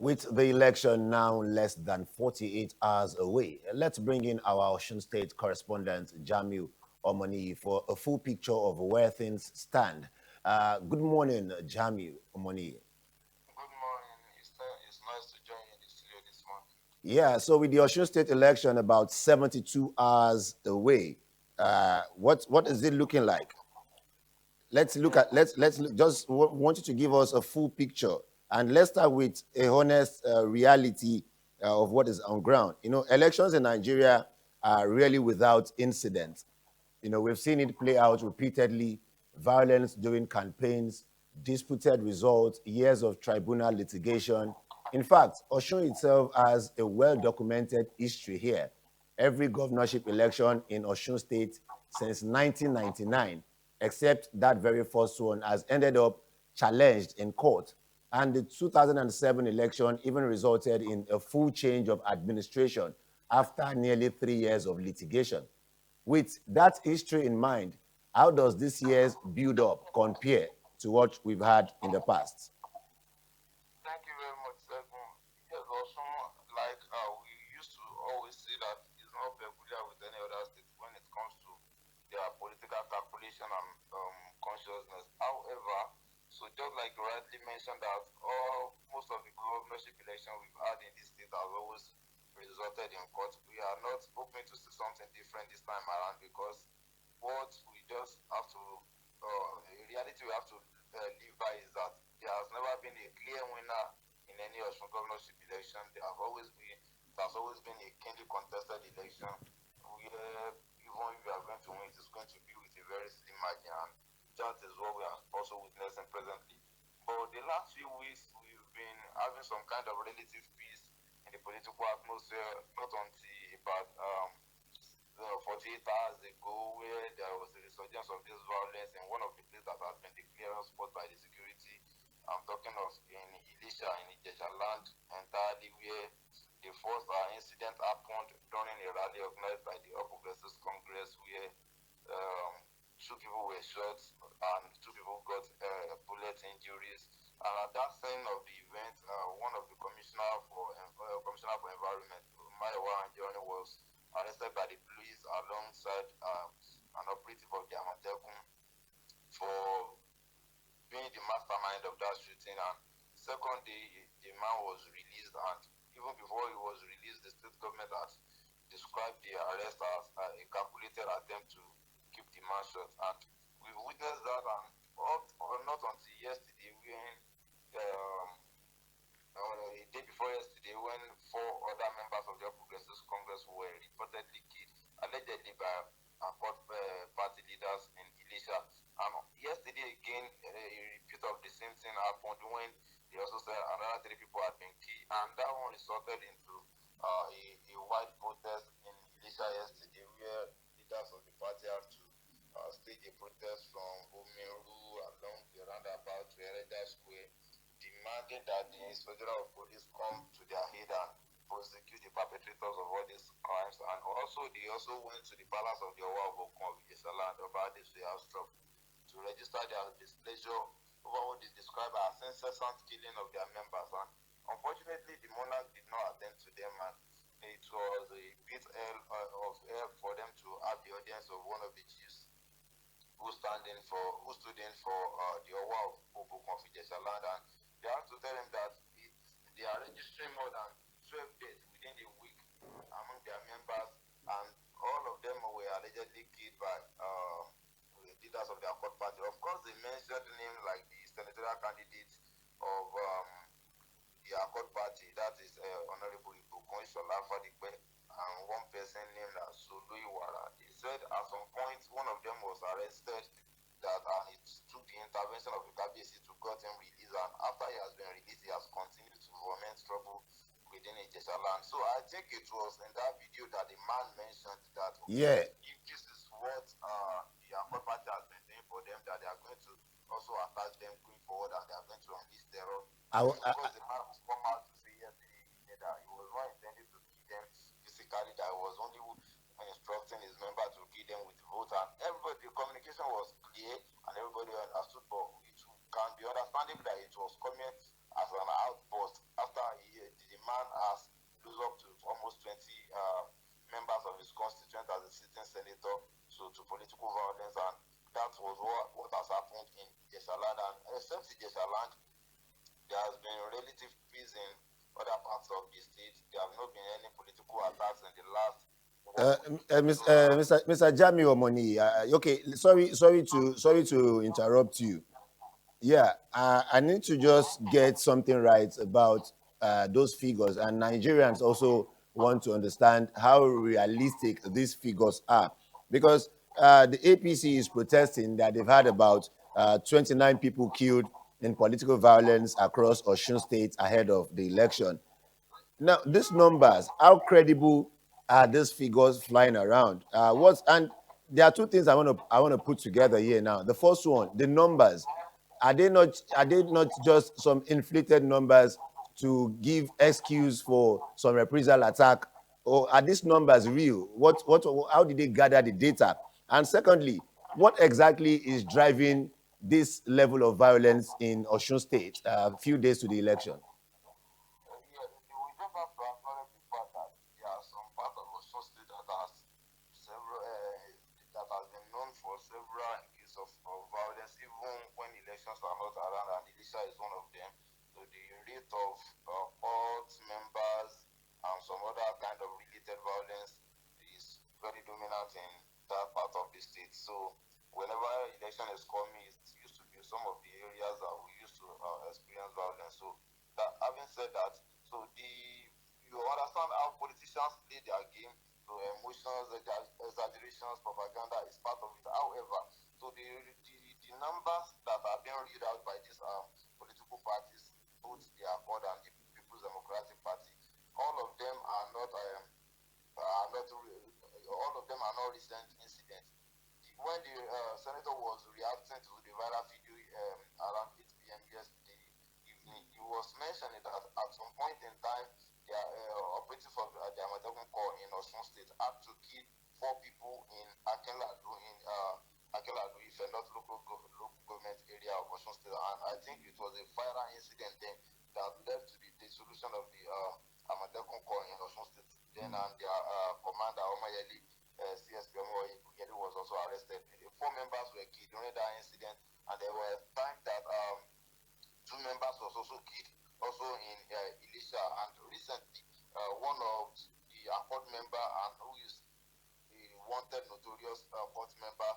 With the election now less than 48 hours away, let's bring in our Osun State correspondent, Jamiu Omoni, for a full picture of where things stand. Good morning, Jamiu Omoni. Good morning. It's nice to join you in the studio this morning. Yeah, so with the Osun State election about 72 hours away, what is it looking like? Let's look at just want you to give us a full picture, and let's start with a honest reality of what is on ground. Elections in Nigeria are really without incident. We've seen it play out repeatedly: violence during campaigns, disputed results, years of tribunal litigation. In fact, Osun itself has a well-documented history here. Every governorship election in Osun State since 1999, except that very first one, has ended up challenged in court. And the 2007 election even resulted in a full change of administration after nearly 3 years of litigation. With that history in mind, how does this year's build up compare to what we've had in the past? Thank you very much, Segun. Yes, also, like we used to always say that it's not peculiar with any other state when it comes to their political calculation and consciousness. However, so just like you rightly mentioned that most of the governorship election we've had in this state has always resulted in court. We are not hoping to see something different this time around because what we just have to, in reality, we have to live by is that there has never been a clear winner in any Osun governorship election. It has always been a keenly contested election where even if we are going to win, it is going to be with a very slim margin, and that is what we are also witnessing presently. But the last few weeks, we've been having some kind of relative peace in the political atmosphere, not until about 48 hours ago, where there was a resurgence of this violence in one of the places that has been declared hotspot by the security. I'm talking of in Ilisha, in Ijesha land entirely, where the first incident happened during a rally organized by the All Progressives Congress, where um, two people were shot and two people got bullet injuries. And at that scene of the event, one of the commissioner for environment, Maiwa Anjoni, was arrested by the police alongside an operative of the Amatekun for being the mastermind of that shooting. And second day, the man was released, and even before he was released, the state government has described the arrest as a calculated attempt to keep the man shut. And we witnessed that, and not until yesterday, when a day before yesterday, when four other members of the Progressive Congress were reportedly killed, allegedly by party leaders in Elisha. And yesterday again, a repeat of the same thing happened when they also said another three people had been killed, and that one resulted into a wide protest in Elisha yesterday, where leaders of the party have to stage a protest from Omeru along the roundabout to Ereja Square, demanding that the inspector of police come to their aid and prosecute the perpetrators of all these crimes. And also, they also went to the palace of the Owa of Okun of Ijeshaland about this house to register their displeasure over what is described as incessant killing of their members. And unfortunately, the monarch did not attend to them, and it was a bit of help for them to have the audience of one of the chiefs who stood in for the Owa of Obokun of Ijeshaland, and they have to tell him that they are registering more than 12 deaths within a week among their members, and all of them were allegedly killed by leaders of their court party. Of course, they mentioned names like the senatorial candidate of the Accord Party, that is Honorable Ibukun Shola Fadipe, and one person named as Sulu Iwara. They said at some point one of them was arrested, that it took the intervention of the KBC to get him released, and after he has been released, he has continued to foment trouble within Ijesha land. So I think it was in that video that the man mentioned that, okay, Yeah, if this is what the Accord Party has been doing for them, that they are going to also attack them going forward, and they are going to unleash terror. I, And w- of course, the man has come out to say yesterday evening that he was not intending to kill them physically, that he was only instructing his member to kill them with vote. And everybody, the communication was clear, and everybody understood, but it can be understandable that it was coming as an outburst after he relative peace in other parts of the state. There have not been any political attacks in the last 1 week. So, Mr. Jami Omoni, okay, sorry to interrupt you. Yeah, I need to just get something right about those figures, and Nigerians also want to understand how realistic these figures are, because the APC is protesting that they've had about 29 people killed in political violence across Osun State ahead of the election. Now, these numbers, how credible are these figures flying around? There are two things I want to put together here now. The first one, the numbers, are they not just some inflated numbers to give excuse for some reprisal attack, or are these numbers real? How did they gather the data? And secondly, what exactly is driving this level of violence in Osun State a few days to the election? yeah, we just have to acknowledge the fact that there are some parts of Osun State that has been known for several cases of violence, even when elections are not around, and Elisha is one of them. So the rate of court members and some other kind of related violence is very dominant in that part of the state. So whenever election is coming, it used to be some of the areas that we used to experience violence. So that, having said that, so you understand how politicians play their game. So emotions, exaggerations, propaganda is part of it. However, so the numbers that are being read out by these political parties, both the Accord and the People's Democratic Party, all of them all of them are not recent incidents. When the senator was reacting to the viral video around 8 p.m. yesterday evening, he was mentioning that at some point in time, the operatives of the Amatekun Corps in Osun State had to kill 4 people in Akinladu, if not local government area of Osun State. And I think it was a viral incident then that led to the dissolution of the Amatekun Corps in Osun State. Then and their commander, Omayeli, CSP Omayeli, was also arrested. 4 members were killed during that incident, and there were times that 2 members was also killed, also in Elisha. And recently, one of the Accord member and who is a wanted notorious court member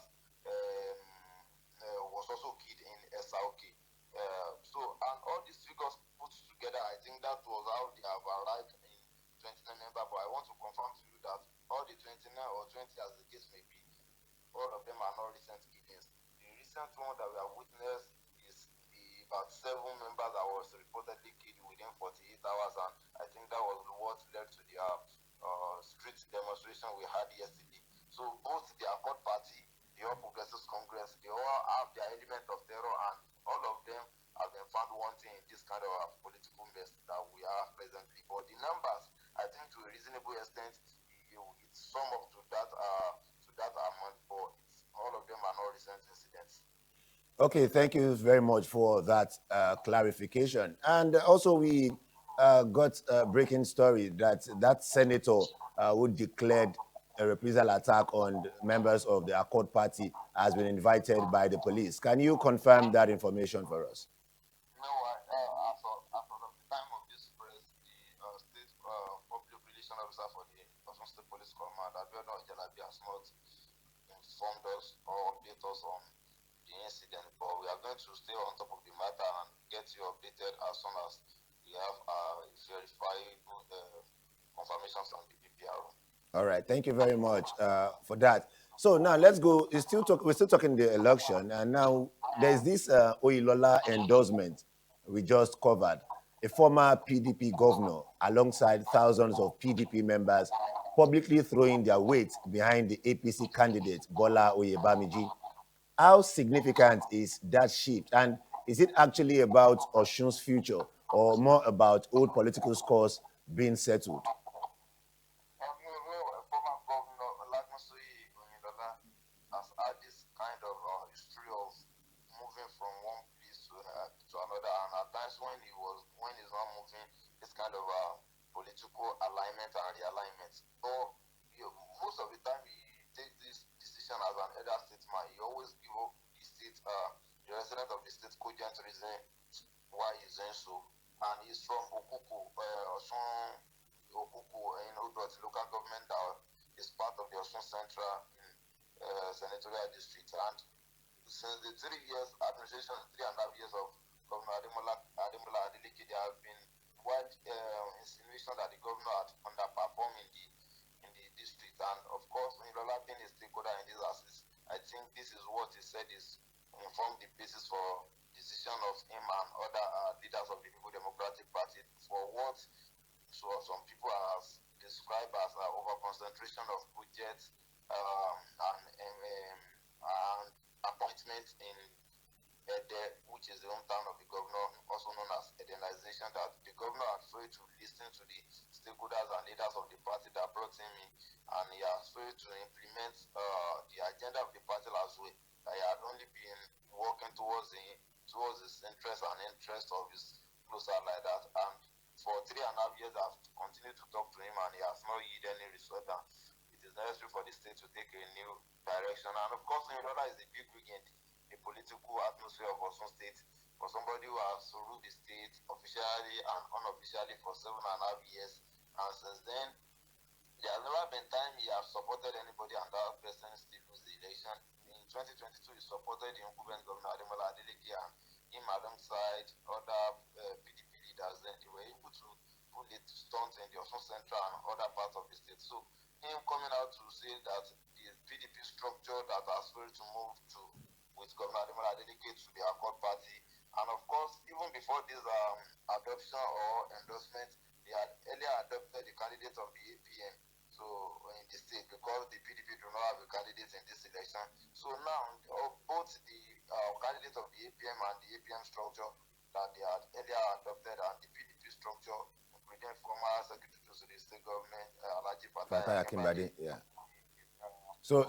was also killed in SRK. And all these figures put together, I think that was how they have arrived in 29 members. But I want to confirm to you that all the 29 or 20, as the case may be, all of them are not recent killings. The recent one that we have witnessed is about 7 members that was reportedly killed within 48 hours, and I think that was what led to the street demonstration we had yesterday. So both the Accord Party, the All Progressives Congress, they all have their element of terror, and all of them have been found wanting in this kind of political mess that we are presently. But the numbers, I think, to a reasonable extent, it's sum up to that amount, but all of them are not recent incidents. Okay, thank you very much for that clarification. And also, we got a breaking story that senator who declared a reprisal attack on members of the Accord Party has been invited by the police. Can you confirm that information for us? No, as of the time of this press, the state public relation officer for the Osun State Police Command, Abiodun Ojalabi, has not informed us or updated us on the incident. But we are going to stay on top of the matter and get you updated as soon as we have verifiable confirmations from the PPRO. All right, thank you very much for that. So now let's go. We're still talking the election, and now there's this Oilola endorsement we just covered. A former PDP governor, alongside thousands of PDP members, publicly throwing their weight behind the APC candidate Bola Oyebamiji. How significant is that shift, and is it actually about Oshun's future, or more about old political scores being settled? Former governor Olagunsoye Oyinlola has had this kind of history of moving from one place to another, and at times when he's not moving, this kind of political alignment and realignment. But most of the time, he takes this decision as an elder statesman. He always give up the state, the resident of the state, cogent reason why he's doing so. and he's from Okuku, Osun, Okuku in Odot local government that is part of the Osun Central senatorial district. And since the 3 years administration, 3.5 years of Governor Ademola Adeleke, there have been wide insinuation that the governor had underperformed in the district. And of course, Ilola being a stakeholder in this assist, I think this is what he said is informed the basis for decision of him and other leaders of the People Democratic Party for what some people have described as over concentration of projects and appointments in Ede, which is the hometown of the governor, also known as Edenization, that the governor had failed to listen to the stakeholders and leaders of the party that brought him in, and he has failed to implement the agenda of the party last week. He had only been working towards his interest and interest of his closer like that. And for 3.5 years, I've continued to talk to him, and he has not yielded any result. It is necessary for the state to take a new direction. And of course, Ilola is a big rig in the political atmosphere of Osun State. For somebody who has ruled the state officially and unofficially for 7.5 years, and since then, there has never been time he has supported anybody and that person still lose the election. In 2022, he supported the incumbent governor Ademola Adeleke, and him alongside other PDP leaders. Then they were able to pull it stunts in the Osun Central and other parts of the state. So him coming out to say that the PDP structure that has failed to move to with Governor Ademola Adeleke to the Accord Party, and of course, even before this adoption or endorsement, they had earlier adopted the candidate of the APM. So in the state, because the PDP do not have a candidate in this election. So now both the candidate of the APM and the APM structure that they had earlier adopted and the PDP structure, including former Secretary to the state government, Alhaji Fatai Fatai Akinbade, Akinbade. yeah. So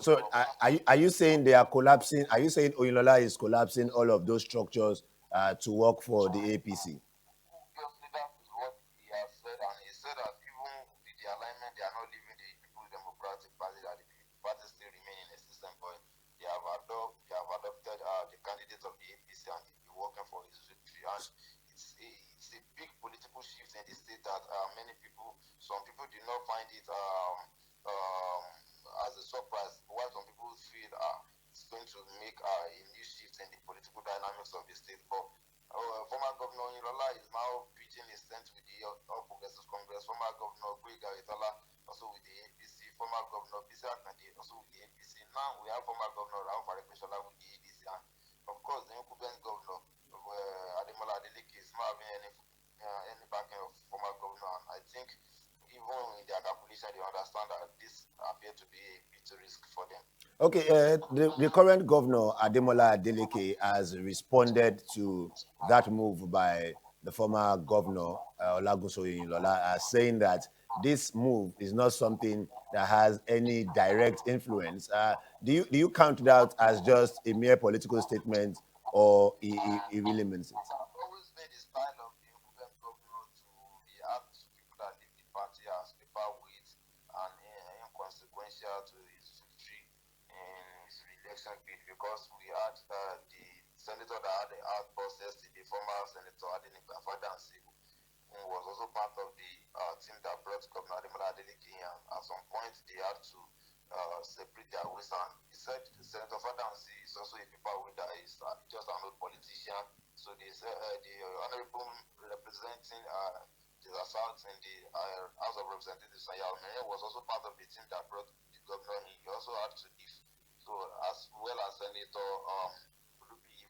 are you saying they are collapsing? Are you saying Oyinlola is collapsing all of those structures to work for the APC? Obviously, that is what he has said, and he said that even with the alignment, they are not leaving the People's Democratic Party, that the party still remain in existence, but they have adopted the candidate of the APC, and they'll be working for his victory. And it's a big political shift in the state that some people did not find it as a surprise, while some people feel it's going to make a new shift in the political dynamics of the state. But former governor Ilola is now pitching his tent with the All Progressives Congress. Former governor Boyega Itala also with the APC. Former governor Bisi Akande also with the APC. Now we have former governor Rauf Aregbesola with the ADC. And of course, the incumbent governor Ademola Adeleke is not having any backing of former governor. And I think even in their calculation, they understand that this appears to be a bit risk for them. Okay, the current governor, Ademola Adeleke, has responded to that move by the former governor, Olagunsoye Oyinlola, saying that this move is not something that has any direct influence. Do you count that as just a mere political statement, or he really means it? I've always made the style of the incumbent governor to react to people that leave the party as paperweight and inconsequential to his victory in his re-election bid, because we had the senator that had the outburst yesterday, former Senator Adenike Afadansi, who was also part of the team that brought Governor Ademola Adeleke in. At some point, they had to separate their ways. And he said Senator Fadansi is also a paperweight that is just an old politician. So the honorable representing the South in the House of Representatives, Sayao was also part of the team that brought the governor in. He also had to leave. So as well as Senator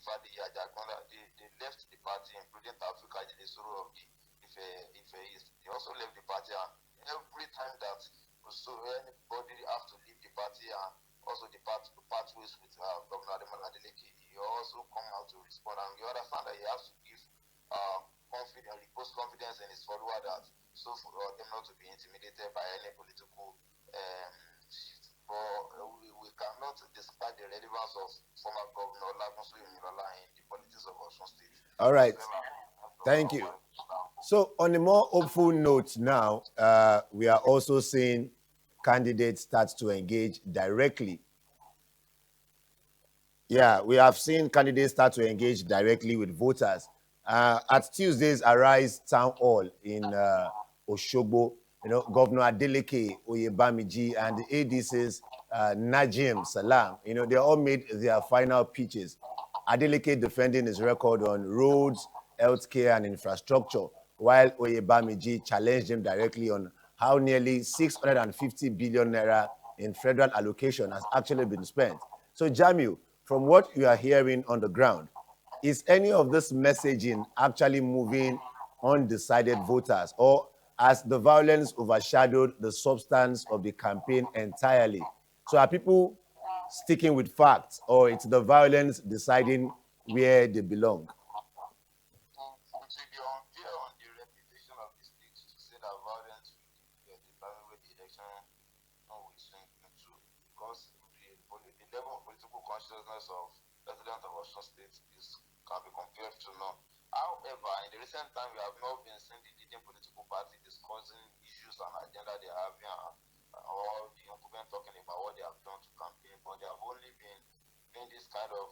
Fadi Ajakonda, they left the party, including Tafika Jidesuru of the Ife East. They also left the party, and every time that anybody have to leave the party and also the pathways with Governor Ademola Adeleke, he also come out to respond, and you understand that he has to give confidence in his follower that so for them not to be intimidated by any political shift. But we cannot despite the relevance of former governor Olagunsoye Oyinlola in the politics of Osun State. All right. Thank you. So on a more hopeful note now, we are also seeing candidates start to engage directly. Yeah, we have seen candidates start to engage directly with voters At Tuesday's Arise Town Hall in Oshogbo, Governor Adeleke Oyebamiji and the ADC's Najim Salam, they all made their final pitches. Adeleke defending his record on roads, healthcare, and infrastructure, while Oyebamiji challenged him directly on how nearly 650 billion naira in federal allocation has actually been spent. So, Jamiu, from what you are hearing on the ground, is any of this messaging actually moving undecided voters, or has the violence overshadowed the substance of the campaign entirely? So are people sticking with facts, or it's the violence deciding where they belong? It will be unfair on the reputation of the state to say that violence will determine where the election will swing into, because the level of political consciousness of residents of Osun State can be compared to none. However, in the recent time, we have not been seeing the leading political party discussing issues and agenda they are having, or the incumbent talking about what they have done to campaign, but they have only been doing this kind of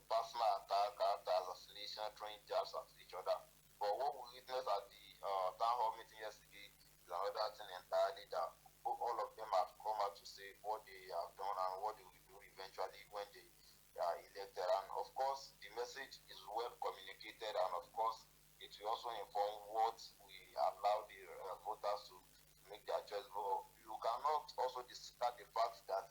personal attack, character assassination, throwing jabs at each other. But what we witnessed at the town hall meeting yesterday is another thing entirely, that all of them have come out to say what they have done and what they will do eventually when they are elected. And of course, the message is well communicated, and of course, it will also inform what we allow the voters to make their choice. But you cannot also discard the fact that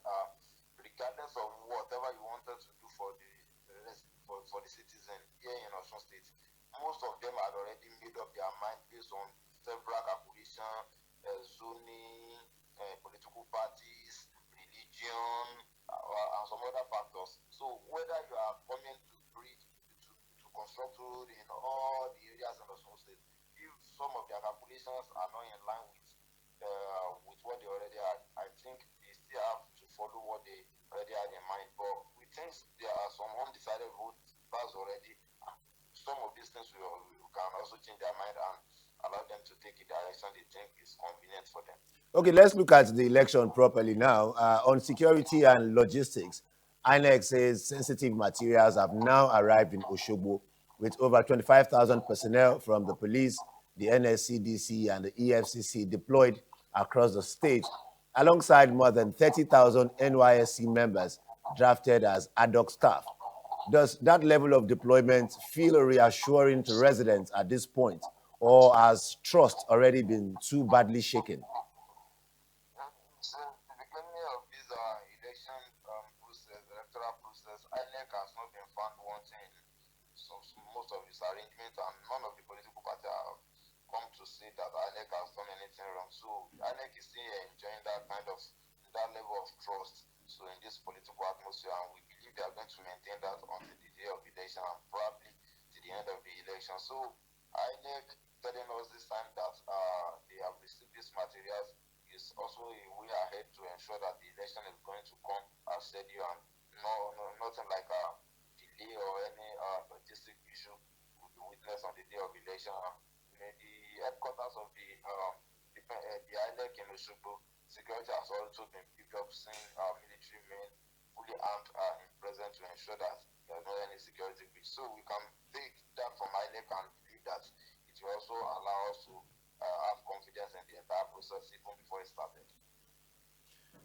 regardless of whatever you wanted to do for the citizen here in Osun State, most of them had already made up their mind based on several calculations, zoning, political parties, religion, and some other factors. So whether you are coming to construct road in all the areas in Osun State, if some of their calculations are not in line with what they already had, I think they still have to follow what they already had in mind. But we think there are some undecided voters already. Some of these things we can also change their mind and allow them to take the direction they think is convenient for them. Okay, let's look at the election properly now. On security and logistics, INEC says sensitive materials have now arrived in Oshogbo with over 25,000 personnel from the police, the NSCDC, and the EFCC deployed across the state, alongside more than 30,000 NYSC members drafted as ad hoc staff. Does that level of deployment feel reassuring to residents at this point, or has trust already been too badly shaken? Since the beginning of this election electoral process, INEC has not been found wanting in most of its arrangements, and none of the political parties have come to say that INEC has done anything wrong. So INEC is still enjoying that level of trust. So in this political atmosphere, and we believe they are going to maintain that until the day of election and probably to the end of the election. So INEC telling us this time that they have received these materials is also a way ahead to ensure that the election is going to come as scheduled, and nothing like a delay or any logistic issue will be witnessed on the day of election. The headquarters of the INEC in Oshogbo, security has also been picked up, seeing military men fully armed in present to ensure that there is not any security breach. So we can take that from INEC and believe that it will also allow us to have confidence in the entire process even before it started.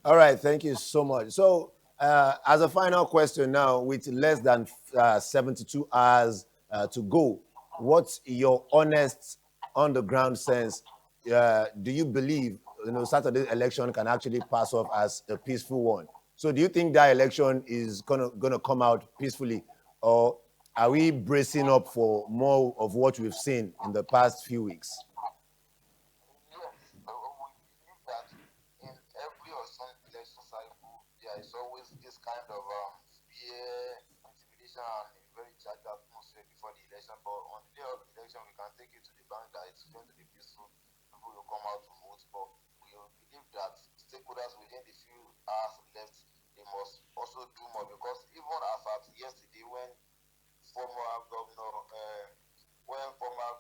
All right, thank you so much. So, as a final question now, with less than 72 hours to go, what's your honest, on the ground sense? Do you believe Saturday's election can actually pass off as a peaceful one? So, do you think that election is gonna come out peacefully, or are we bracing up for more of what we've seen in the past few weeks? Yes, we believe that in every election cycle, there is always this kind of fear, intimidation, and a very charged atmosphere before the election. But on the day of the election, we can take it to the bank that it's going to be peaceful. People will come out to vote. But we believe that stakeholders within the few hours left, they must also do more, because even as at yesterday, former governor, when former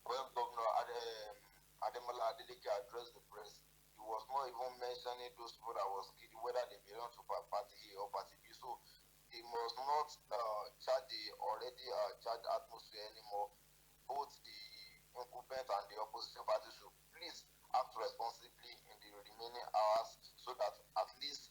when Governor Ademola Adeleke addressed the press, he was not even mentioning those people that was kidding, whether they belong to party A or party B. So the we must not charge the already charged atmosphere anymore. Both the incumbent and the opposition parties should please act responsibly in the remaining hours so that at least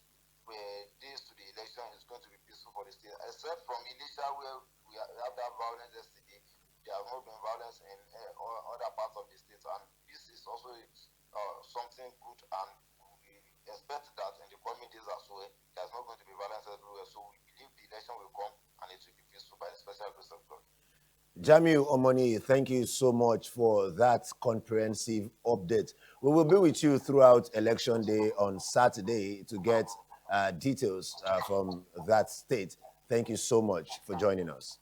days to the election is going to be peaceful for the state. Except from Elisha, where we have that violence yesterday, there has not been violence in other parts of the state, and this is also something good, and we expect that in the coming days as well, there's not going to be violence everywhere. So we believe the election will come and it will be peaceful by the special grace of God. Jamiu Omoni, thank you so much for that comprehensive update. We will be with you throughout Election Day on Saturday to get details from that state. Thank you so much for joining us.